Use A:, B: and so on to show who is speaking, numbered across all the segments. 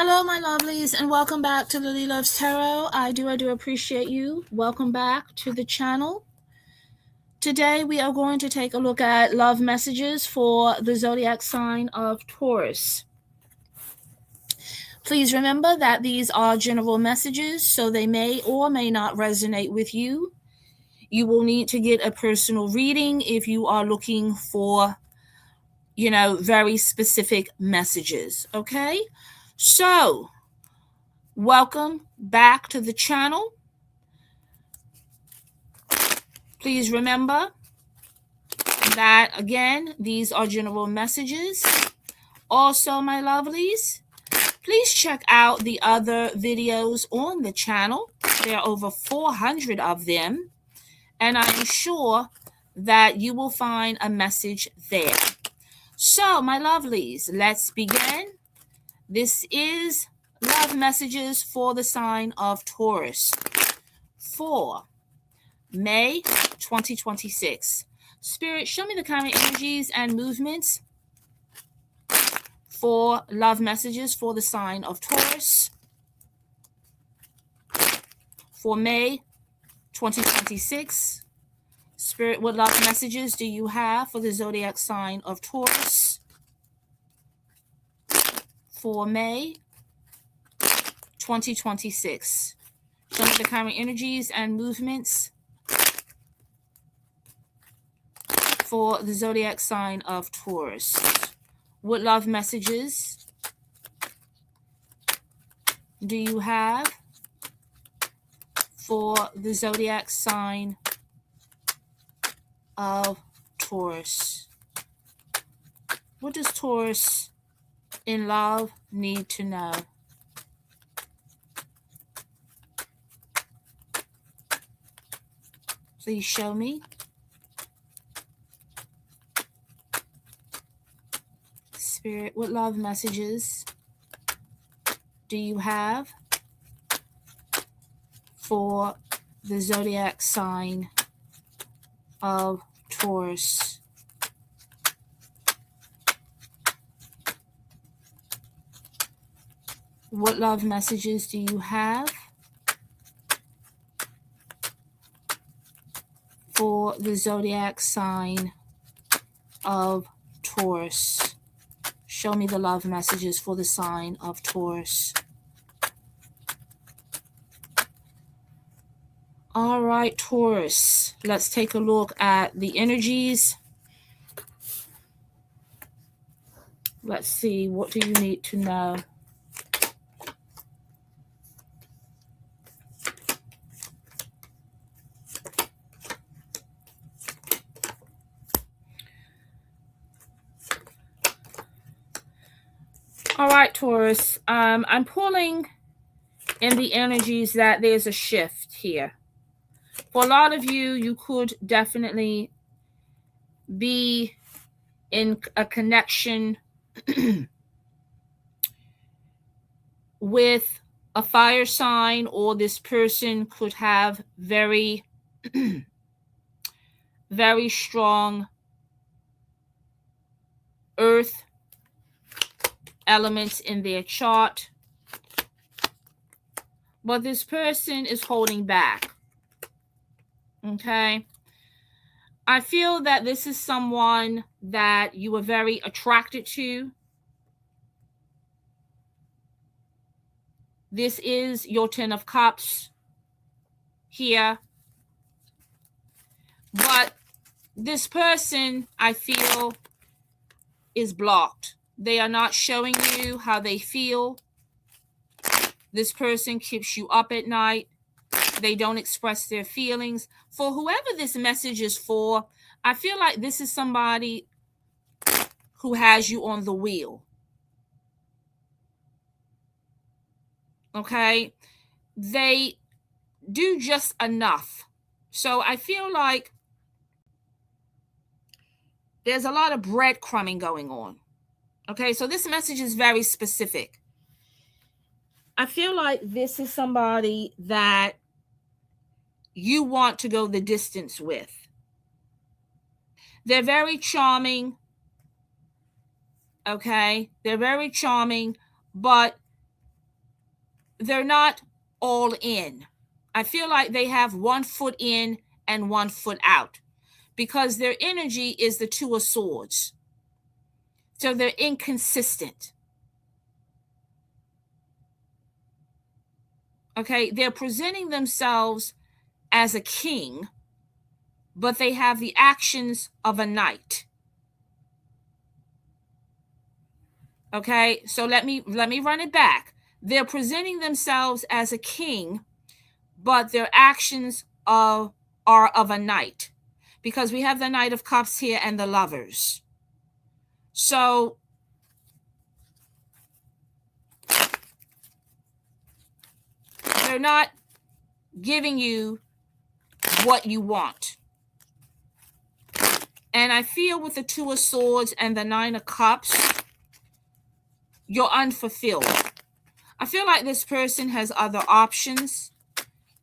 A: Hello, my lovelies, and welcome back to Lilly Loves Tarot. I do appreciate you. Welcome back to the channel. Today, we are going to take a look at love messages for the zodiac sign of Taurus. Please remember that these are general messages, so they may or may not resonate with you. You will need to get a personal reading if you are looking for, very specific messages, okay? So, welcome back to the channel. Please remember that, again, these are general messages. Also, my lovelies, please check out the other videos on the channel. There are over 400 of them, and I am sure that you will find a message there. So, my lovelies, let's begin. This is love messages for the sign of Taurus for May 2026. Spirit, show me the current energies and movements for love messages for the sign of Taurus for May 2026. Spirit, what love messages do you have for the zodiac sign of Taurus for May 2026? Show me the current energies and movements for the zodiac sign of Taurus. What love messages do you have for the zodiac sign of Taurus? What does Taurus in love need to know? Please show me. Spirit, what love messages do you have for the zodiac sign of Taurus? What love messages do you have for the zodiac sign of Taurus? Show me the love messages for the sign of Taurus. All right, Taurus. Let's take a look at the energies. Let's see, what do you need to know? All right, Taurus. I'm pulling in the energies that there's a shift here. For a lot of you, you could definitely be in a connection with a fire sign, or this person could have very, very strong earth elements in their chart. But this person is holding back. Okay? I feel that this is someone that you are very attracted to. This is your 10 of Cups here. But this person, I feel, is blocked. They are not showing you how they feel. This person keeps you up at night. They don't express their feelings. For whoever this message is for, I feel like this is somebody who has you on the wheel. Okay? They do just enough. So I feel like there's a lot of breadcrumbing going on. Okay? So this message is very specific. I feel like this is somebody that you want to go the distance with. They're very charming. Okay? They're very charming, but they're not all in. I feel like they have 1 foot in and 1 foot out, because their energy is the Two of Swords. So they're inconsistent. Okay, they're presenting themselves as a king, but they have the actions of a knight. Okay, so let me run it back. They're presenting themselves as a king, but their actions are of a knight, because we have the Knight of Cups here and the Lovers. So they're not giving you what you want. And I feel with the Two of Swords and the Nine of Cups, you're unfulfilled. I feel like this person has other options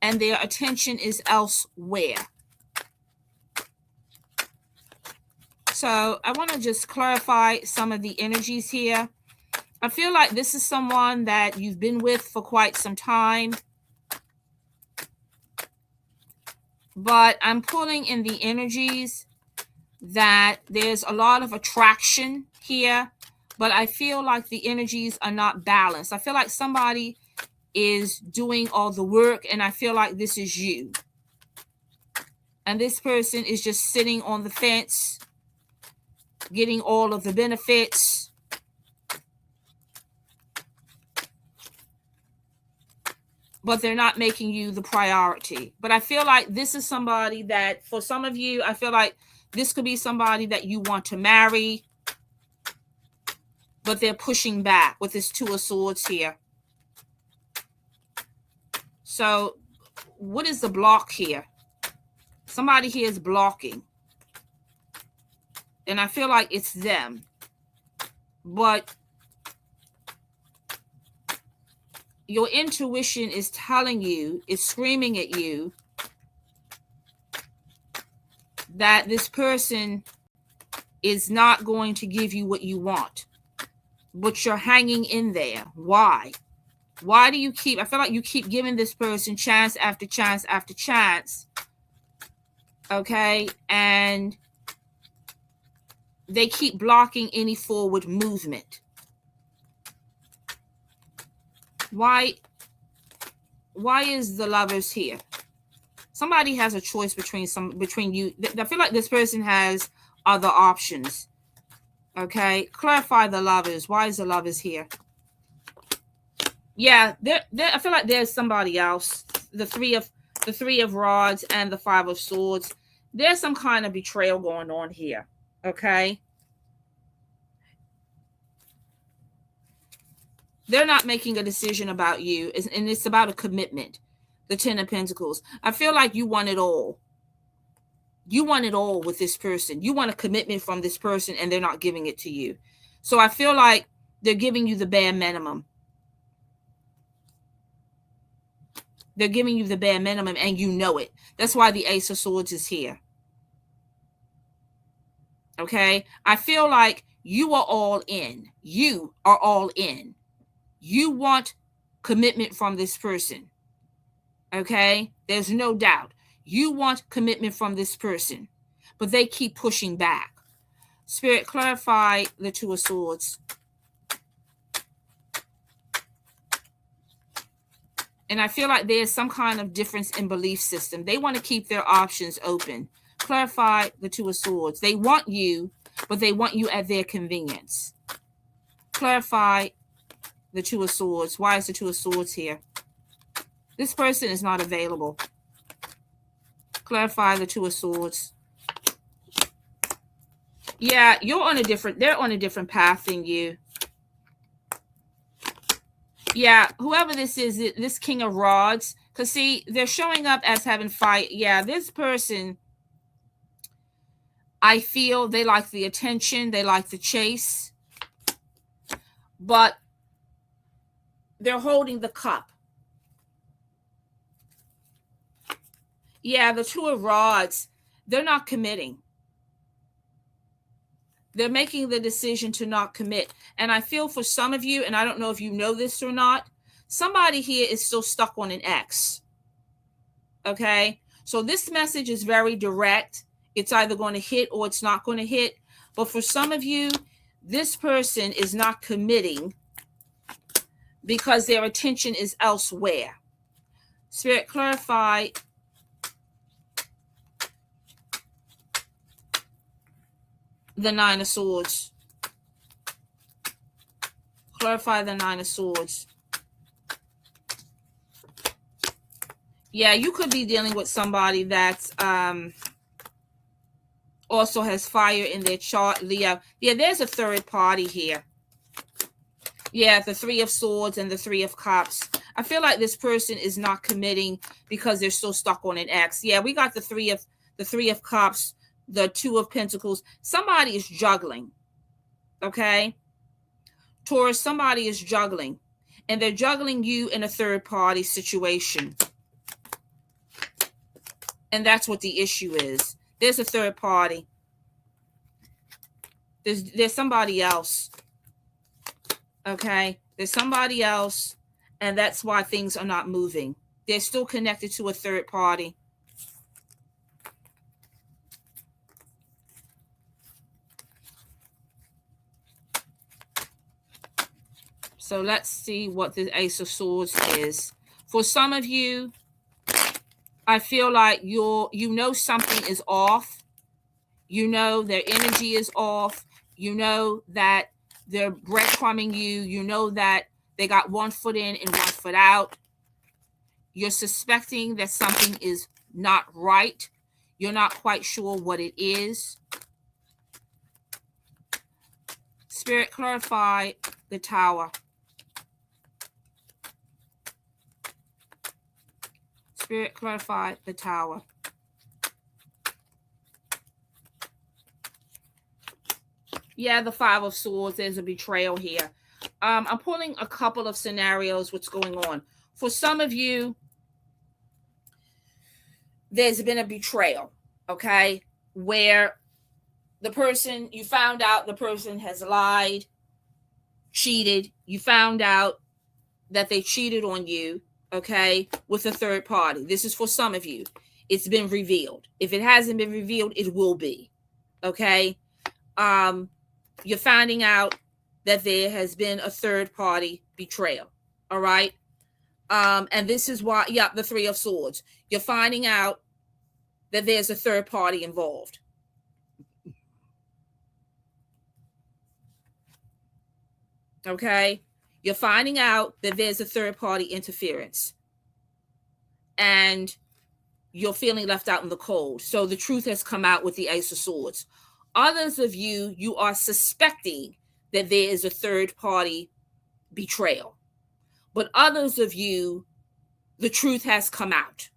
A: and their attention is elsewhere. So I want to just clarify some of the energies here. I feel like this is someone that you've been with for quite some time, but I'm pulling in the energies that there's a lot of attraction here, but I feel like the energies are not balanced. I feel like somebody is doing all the work, and I feel like this is you. And this person is just sitting on the fence, getting all of the benefits. But they're not making you the priority. But I feel like this is somebody that, for some of you, I feel like this could be somebody that you want to marry, but they're pushing back with this Two of Swords here. So what is the block here? Somebody here is blocking. And I feel like it's them. But your intuition is telling you, is screaming at you, that this person is not going to give you what you want. But you're hanging in there. Why? Why do you keep, I feel like you keep giving this person chance after chance after chance. Okay? And they keep blocking any forward movement. Why is the Lovers here? Somebody has a choice between you. I feel like this person has other options. Okay, clarify the Lovers. Why is the Lovers here? Yeah, I feel like there's somebody else. The three of Rods and the Five of Swords. There's some kind of betrayal going on here. Okay. They're not making a decision about you, and it's about a commitment. The Ten of Pentacles. I feel like you want it all. You want it all with this person. You want a commitment from this person, and they're not giving it to you. So I feel like they're giving you the bare minimum. They're giving you the bare minimum, and you know it. That's why the Ace of Swords is here. Okay? I feel like you are all in. You are all in. You want commitment from this person. Okay? There's no doubt. You want commitment from this person, but they keep pushing back. Spirit, clarify the Two of Swords. And I feel like there's some kind of difference in belief system. They want to keep their options open. Clarify the Two of Swords. They want you, but they want you at their convenience. Clarify the Two of Swords. Why is the Two of Swords here? This person is not available. Clarify the Two of Swords. Yeah, they're on a different path than you. Yeah, whoever this is, this King of Rods, because see, they're showing up as having fight. Yeah, this person, I feel they like the attention, they like the chase, but they're holding the cup. Yeah, the Two of Rods, they're not committing. They're making the decision to not commit. And I feel for some of you, and I don't know if you know this or not, somebody here is still stuck on an ex. Okay, so this message is very direct. It's either going to hit or it's not going to hit. But for some of you, this person is not committing because their attention is elsewhere. Spirit, clarify the Nine of Swords. Clarify the Nine of Swords. Yeah, you could be dealing with somebody that's also has fire in their chart, Leo. Yeah, there's a third party here. Yeah, the Three of Swords and the Three of Cups. I feel like this person is not committing because they're still stuck on an ex. Yeah, we got the Three of Cups, the Two of Pentacles. Somebody is juggling. Okay? Taurus, somebody is juggling. And they're juggling you in a third party situation. And that's what the issue is. There's a third party. There's somebody else. Okay? There's somebody else. And that's why things are not moving. They're still connected to a third party. So let's see what the Ace of Swords is. For some of you, I feel like you know something is off. You know their energy is off. You know that they're breadcrumbing you. You know that they got one foot in and one foot out. You're suspecting that something is not right. You're not quite sure what it is. Spirit, clarify the Tower. Spirit, clarify the Tower. Yeah, the Five of Swords. There's a betrayal here. I'm pulling a couple of scenarios. What's going on? For some of you, there's been a betrayal. Okay, where the person, you found out the person has lied, cheated. You found out that they cheated on you. Okay, with a third party. This is for some of you. It's been revealed. If it hasn't been revealed, it will be. Okay. You're finding out that there has been a third party betrayal. All right. And this is why, yeah, the Three of Swords. You're finding out that there's a third party involved. Okay. You're finding out that there's a third party interference. And you're feeling left out in the cold. So the truth has come out with the Ace of Swords. Others of you, you are suspecting that there is a third party betrayal. But others of you, the truth has come out.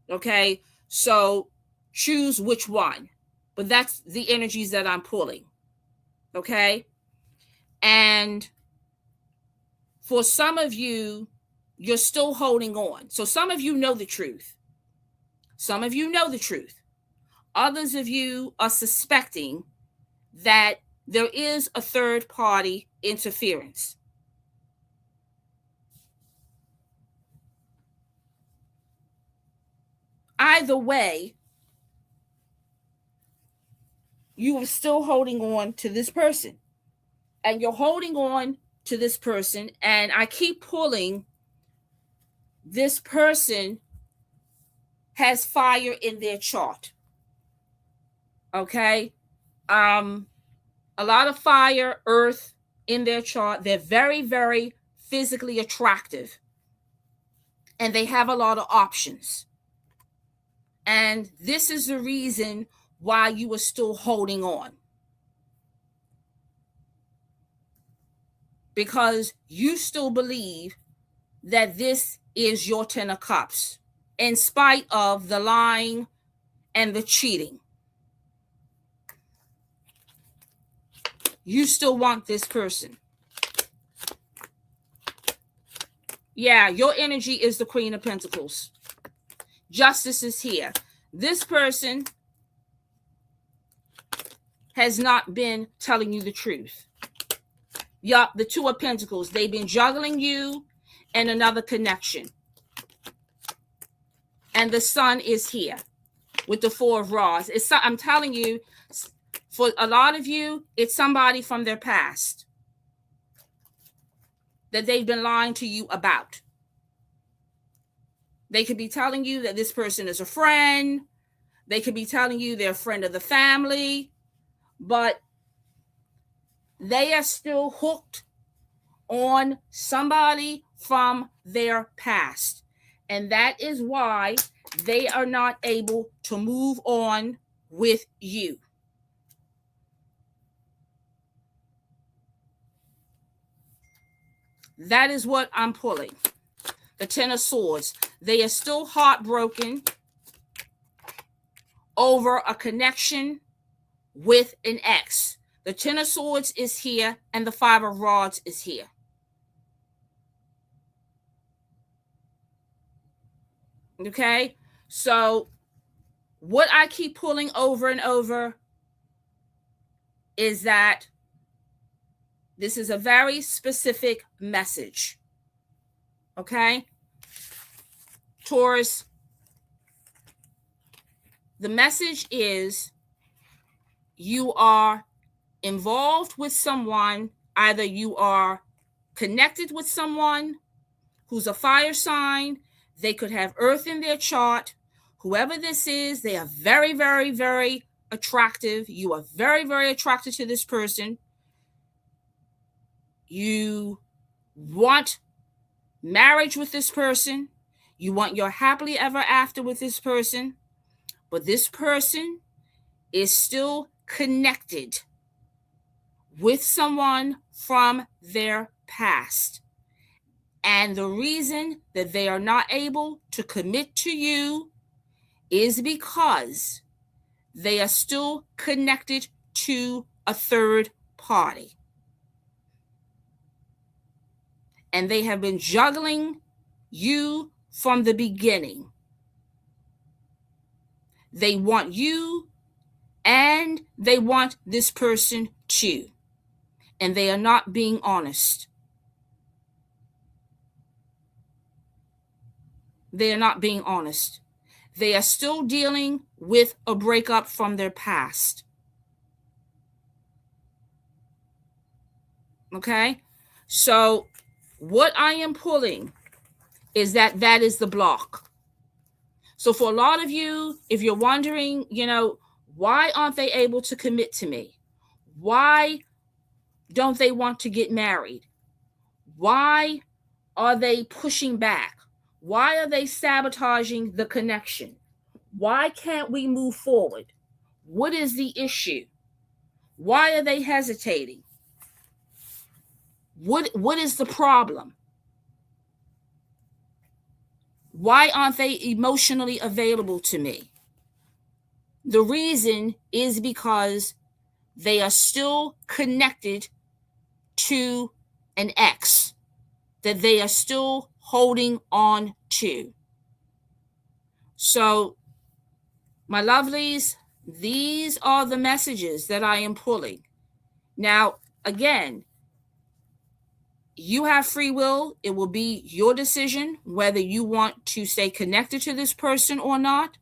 A: Okay, so choose which one. But that's the energies that I'm pulling. Okay, and for some of you, you're still holding on. So some of you know the truth. Some of you know the truth. Others of you are suspecting that there is a third party interference. Either way, you are still holding on to this person. And you're holding on to this person. And I keep pulling, this person has fire in their chart. Okay? A lot of fire, earth in their chart. They're very, very physically attractive. And they have a lot of options. And this is the reason why you are still holding on. Because you still believe that this is your Ten of Cups, in spite of the lying and the cheating. You still want this person. Yeah, your energy is the Queen of Pentacles. Justice is here. This person has not been telling you the truth. Yup, the Two of Pentacles. They've been juggling you and another connection. And the Sun is here with the Four of Rods. I'm telling you, for a lot of you, it's somebody from their past that they've been lying to you about. They could be telling you that this person is a friend. They could be telling you they're a friend of the family, but they are still hooked on somebody from their past. And that is why they are not able to move on with you. That is what I'm pulling. The Ten of Swords. They are still heartbroken over a connection with an ex. The Ten of Swords is here and the Five of Rods is here. Okay? So what I keep pulling over and over is that this is a very specific message. Okay? Taurus, the message is you are involved with someone, either you are connected with someone who's a fire sign, they could have Earth in their chart. Whoever this is, they are very, very, very attractive. You are very, very attracted to this person. You want marriage with this person. You want your happily ever after with this person. But this person is still connected with someone from their past. And the reason that they are not able to commit to you is because they are still connected to a third party. And they have been juggling you from the beginning. They want you and they want this person too. And they are not being honest. They are not being honest. They are still dealing with a breakup from their past. Okay? So what I am pulling is that is the block. So for a lot of you, if you're wondering, why aren't they able to commit to me? Why don't they want to get married? Why are they pushing back? Why are they sabotaging the connection? Why can't we move forward? What is the issue? Why are they hesitating? What is the problem? Why aren't they emotionally available to me? The reason is because they are still connected to an ex that they are still holding on to. So, my lovelies, these are the messages that I am pulling. Now, again, you have free will. It will be your decision whether you want to stay connected to this person or not.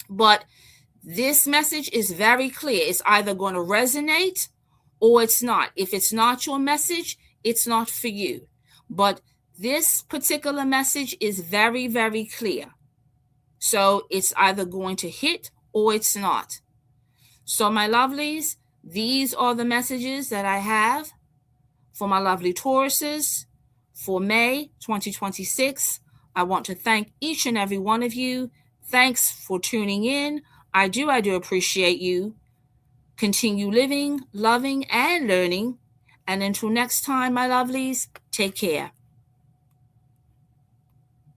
A: But this message is very clear. It's either going to resonate or it's not. If it's not your message, it's not for you. But this particular message is very, very clear. So it's either going to hit or it's not. So my lovelies, these are the messages that I have for my lovely Tauruses for May 2026. I want to thank each and every one of you. Thanks for tuning in. I do appreciate you. Continue living, loving, and learning. And until next time, my lovelies, take care.